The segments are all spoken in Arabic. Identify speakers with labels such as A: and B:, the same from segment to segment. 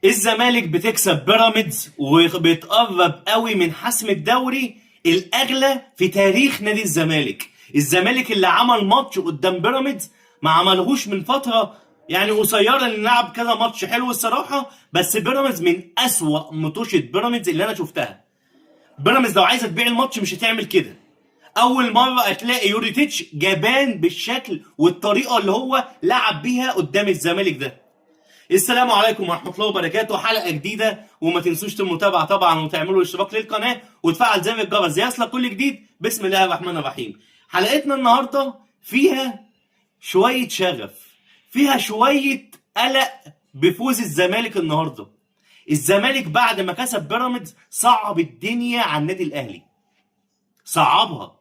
A: الزمالك بتكسب بيراميدز وبتقرب قوي من حسم الدوري الاغلى في تاريخ نادي الزمالك. الزمالك اللي عمل ماتش قدام بيراميدز ما عملهوش من فتره يعني قصيره، اللي لعب كذا ماتش حلو الصراحه، بس بيراميدز من اسوأ مطوشه بيراميدز اللي انا شفتها. بيراميدز لو عايزه تبيع الماتش مش هتعمل كده. اول مره هتلاقي يوريتيتش جبان بالشكل والطريقه اللي هو لعب بيها قدام الزمالك ده. السلام عليكم ورحمه الله وبركاته، حلقه جديده، وما تنسوش المتابعه طبعا وتعملوا اشتراك للقناه وتفعل زر الجرس ليصلك كل جديد. بسم الله الرحمن الرحيم. حلقتنا النهارده فيها شويه شغف، فيها شويه قلق بفوز الزمالك النهارده. الزمالك بعد ما كسب بيراميدز صعب الدنيا على النادي الاهلي، صعبها.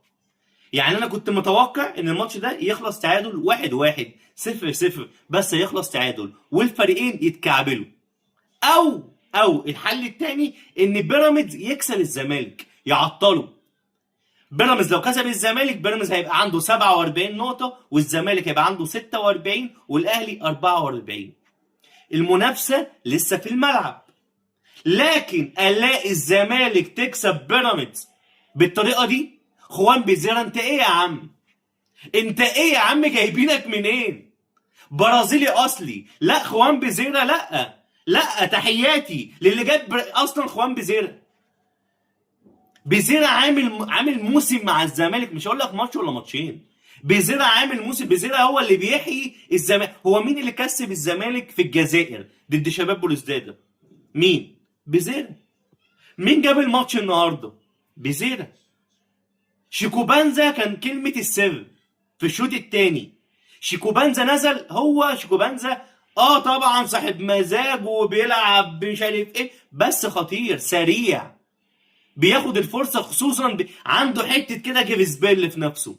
A: يعني انا كنت متوقع ان الماتش ده يخلص تعادل 1-1 0-0، بس يخلص تعادل والفريقين يتكعبلوا، او الحل الثاني ان بيراميدز يكسب الزمالك يعطله. بيراميدز لو كسب الزمالك، بيراميدز هيبقى عنده 47 نقطة والزمالك هيبقى عنده 46 والاهلي 44. المنافسة لسه في الملعب، لكن الاقي الزمالك تكسب بيراميدز بالطريقة دي. خوان بيزيرا انت ايه يا عم؟ انت ايه يا عم؟ جايبينك منين؟ برازيلي اصلي؟ لا خوان بيزيرا لا تحياتي للي جاب اصلا خوان بيزيرا. بيزيرا عامل موسم مع الزمالك، مش هقول لك ماتش ولا ماتشين. بيزيرا عامل موسم، بيزيرا هو اللي بيحيي الزمالك. هو مين اللي كسب الزمالك في الجزائر ضد شباب بلوزداد؟ مين؟ بيزيرا. مين جاب الماتش النهارده؟ بيزيرا. شيكوبانزا كان كلمة السر في الشوط الثاني. شيكوبانزا نزل، هو شيكوبانزا طبعا صاحب مزاج وبيلعب مش عارف ايه، بس خطير سريع، بياخد الفرصة، خصوصا عنده حتة كده جريزبيل في نفسه.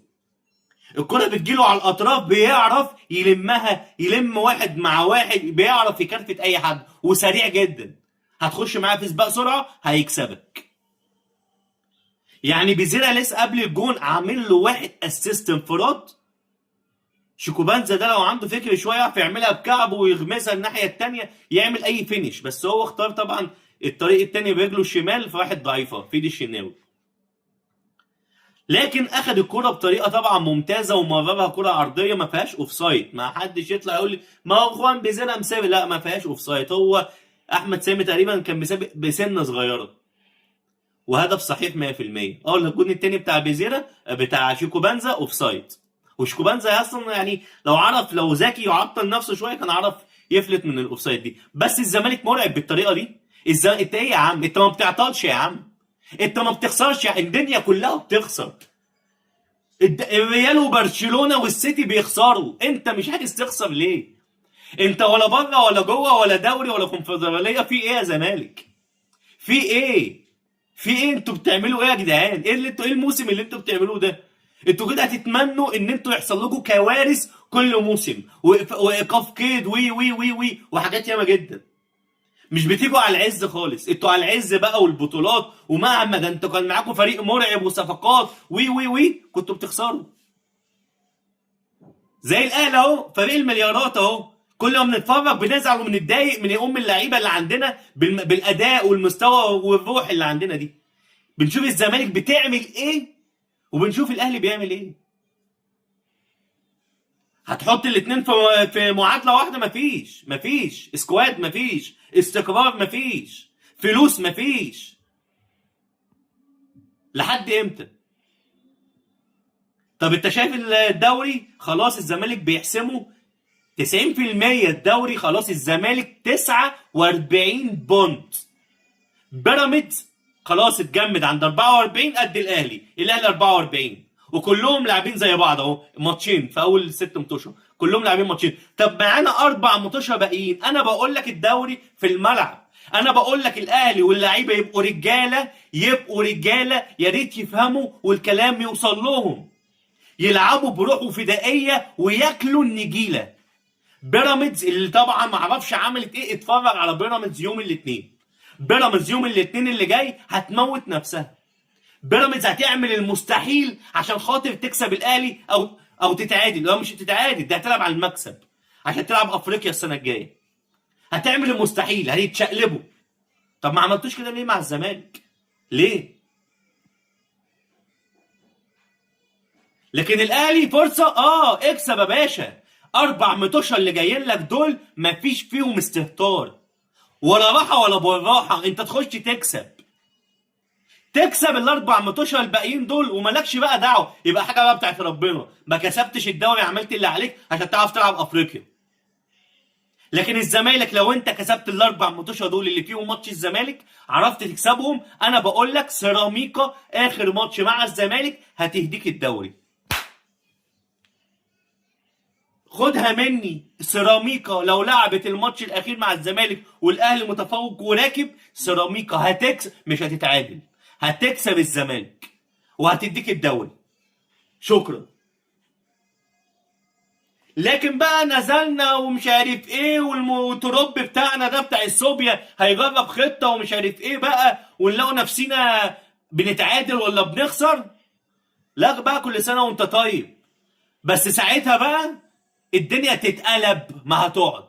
A: الكرة بتجيله على الأطراف بيعرف يلمها، يلم واحد مع واحد، بيعرف يكرفت أي حد، وسريع جدا. هتخش معاه في سباق سرعة هيكسبك. يعني بيزيرا لسه قبل الجون عامل له واحد اسيست انفراد. شيكوبانزا ده لو عنده فكر شويه يعرف يعملها بكعبه ويغمسها الناحيه الثانيه، يعمل اي فينش، بس هو اختار طبعا الطريق الثاني برجله الشمال في واحد ضعيفه في ايد الشناوي. لكن اخذ الكره بطريقه طبعا ممتازه ومررها كره عرضيه ما فيهاش اوفسايد. ما حدش يطلع يقول لي ما هو خوان بيزيرا مسابق، لا ما فيهاش اوفسايد. هو احمد سامي تقريبا كان مسابق بسنه صغيره، وهدف صحيح 100%. الجون الثاني بتاع بيزيرا بتاع شيكوبانزا اوفسايد. وشيكوبانزا اصلا يعني لو ذكي يعطل نفسه شويه كان عرف يفلت من الاوفسايد دي. بس الزمالك مرعب بالطريقه دي. انت ايه يا عم؟ انت ما بتعطلش يا عم، انت ما بتخسرش، يعني الدنيا كلها بتخسر. الريال وبرشلونه والسيتي بيخسروا، انت مش عايز تخسر ليه؟ انت ولا بره ولا جوه ولا دوري ولا كونفدراليه، في ايه يا زمالك؟ في ايه؟ انتوا بتعملوا ايه يا جدعان؟ ايه الموسم اللي انتوا بتعملوه ده؟ انتوا كده هتتمنوا ان انتوا يحصل لكم كوارث كل موسم، وايقاف قيد وي وي وي وي وحاجات ياما جدا. مش بتيجوا على العز خالص. انتوا على العز بقى والبطولات، ومهما ده انتوا كان معاكم فريق مرعب وصفقات وي وي وي كنتوا بتخسروا. زي الاهلي اهو، فريق المليارات اهو، كل ما بنتفرج بنزعل وبنتضايق من اللعيبه اللي عندنا بالاداء والمستوى والروح اللي عندنا دي. بنشوف الزمالك بتعمل ايه وبنشوف الاهلي بيعمل ايه. هتحط الاثنين في معادله واحده؟ مفيش سكواد، مفيش استقرار، مفيش فلوس، مفيش. لحد امتى؟ طب انت شايف الدوري خلاص الزمالك بيحسمه 90%. الدوري خلاص الزمالك 49 بونت. بيراميدز خلاص اتجمد عند 44 قد الاهلي 44، وكلهم لاعبين زي بعض اهو، ماتشين في اول 6 ماتشات كلهم لاعبين ماتشين. طب معانا 4 ماتشات باقيين. انا بقول لك الدوري في الملعب، انا بقول لك الاهلي واللعيبه يبقوا رجاله، يا ريت يفهموا والكلام يوصل لهم، يلعبوا بروح وفدائيه وياكلوا النجيله. بيراميدز اللي طبعا ما اعرفش عملت ايه، اتفرج على بيراميدز يوم الاثنين. بيراميدز يوم الاثنين اللي جاي هتموت نفسها. بيراميدز هتعمل المستحيل عشان خاطر تكسب الاهلي او تتعادل. لو مش هتتعادل ده هتلعب على المكسب عشان تلعب افريقيا السنه الجايه. هتعمل المستحيل، هيتشقلبوا. طب ما عملتوش كده ليه مع الزمالك؟ ليه؟ لكن الاهلي فرصه، اكسب يا باشا. 4 متوشه اللي جايين لك دول مفيش فيهم استهتار ولا راحه ولا بالراحه، انت تخش تكسب الاربع متوشه الباقيين دول ومالكش بقى دعوه، يبقى حاجه بقى بتاعت ربنا، ما كسبتش الدوري، عملت اللي عليك عشان تعرف تلعب افريقيا. لكن الزمالك لو انت كسبت الاربع ماتشات دول اللي فيهم ماتش الزمالك عرفت تكسبهم، انا بقول لك سيراميكا اخر ماتش مع الزمالك هتهديك الدوري. خدها مني، سيراميكا لو لعبت الماتش الاخير مع الزمالك والاهلي متفوق وراكب، سيراميكا هتكسب، مش هتتعادل، هتكسب الزمالك وهتديك الدوري. شكرا. لكن بقى نزلنا ومش عارف ايه، والتراب بتاعنا ده بتاع الصوبيا هيجرب خطه ومش عارف ايه بقى، ونلاقوا نفسنا بنتعادل ولا بنخسر. لا بقى، كل سنه وانت طيب. بس ساعتها بقى الدنيا تتقلب، ما هتقعد.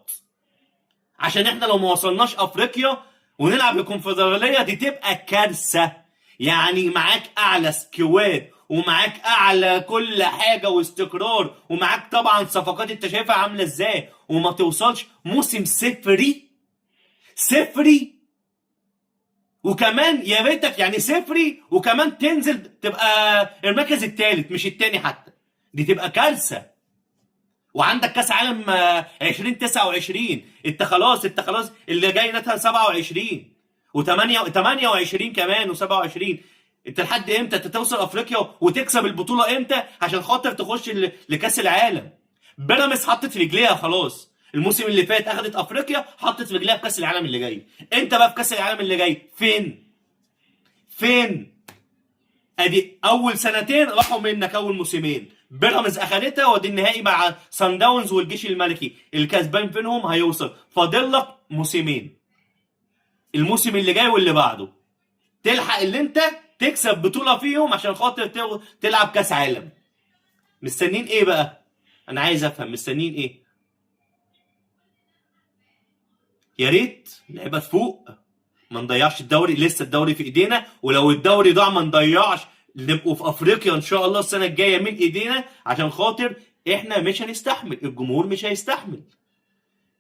A: عشان احنا لو ما وصلناش افريقيا ونلعب الكونفدراليه دي تبقى كارثه. يعني معاك اعلى سكواد ومعاك اعلى كل حاجه واستقرار، ومعاك طبعا صفقات انت شايفها عامله ازاي، وما توصلش موسم صفري. وكمان يا ريتك يعني صفري وكمان تنزل تبقى المركز الثالث مش الثاني حتى، دي تبقى كارثه. وعندك كاس عالم 2029، انت خلاص اللي جاي ده 27 و28 كمان و27. انت لحد امتى توصل افريقيا وتكسب البطوله امتى عشان خاطر تخش لكاس العالم؟ بيراميدز حطت رجليها خلاص، الموسم اللي فات اخذت افريقيا، حطت رجليها في كاس العالم اللي جاي. انت بقى في كاس العالم اللي جاي فين؟ ادي اول سنتين راحوا منك، اول موسمين بيراميدز اخذتها، ودي النهائي مع سان داونز والجيش الملكي، الكسبان فينهم هيوصل. فاضل لك موسمين، الموسم اللي جاي واللي بعده، تلحق اللي انت تكسب بطوله فيهم عشان خاطر تلعب كاس عالم. مستنين ايه بقى؟ انا عايز افهم مستنين ايه. يا ريت لعيبه تفوق، ما نضيعش الدوري، لسه الدوري في ايدينا، ولو الدوري ضاع ما نضيعش، نبقوا في افريقيا ان شاء الله السنه الجايه من ايدينا، عشان خاطر احنا مش هنستحمل، الجمهور مش هيستحمل.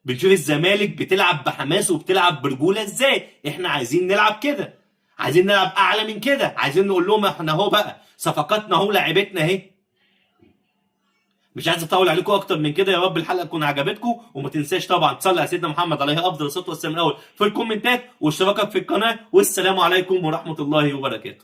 A: بنشوف الزمالك بتلعب بحماس وبتلعب برجوله ازاي، احنا عايزين نلعب كده، عايزين نلعب اعلى من كده، عايزين نقول لهم احنا اهو بقى صفقاتنا اهو، لعيبتنا اهي. مش عايز اطول عليكم اكتر من كده، يا رب الحلقه تكون عجبتكم، وما تنساش طبعا تصلي على سيدنا محمد عليه افضل الصلاه والسلام الاول في الكومنتات، واشتراكك في القناه، والسلام عليكم ورحمه الله وبركاته.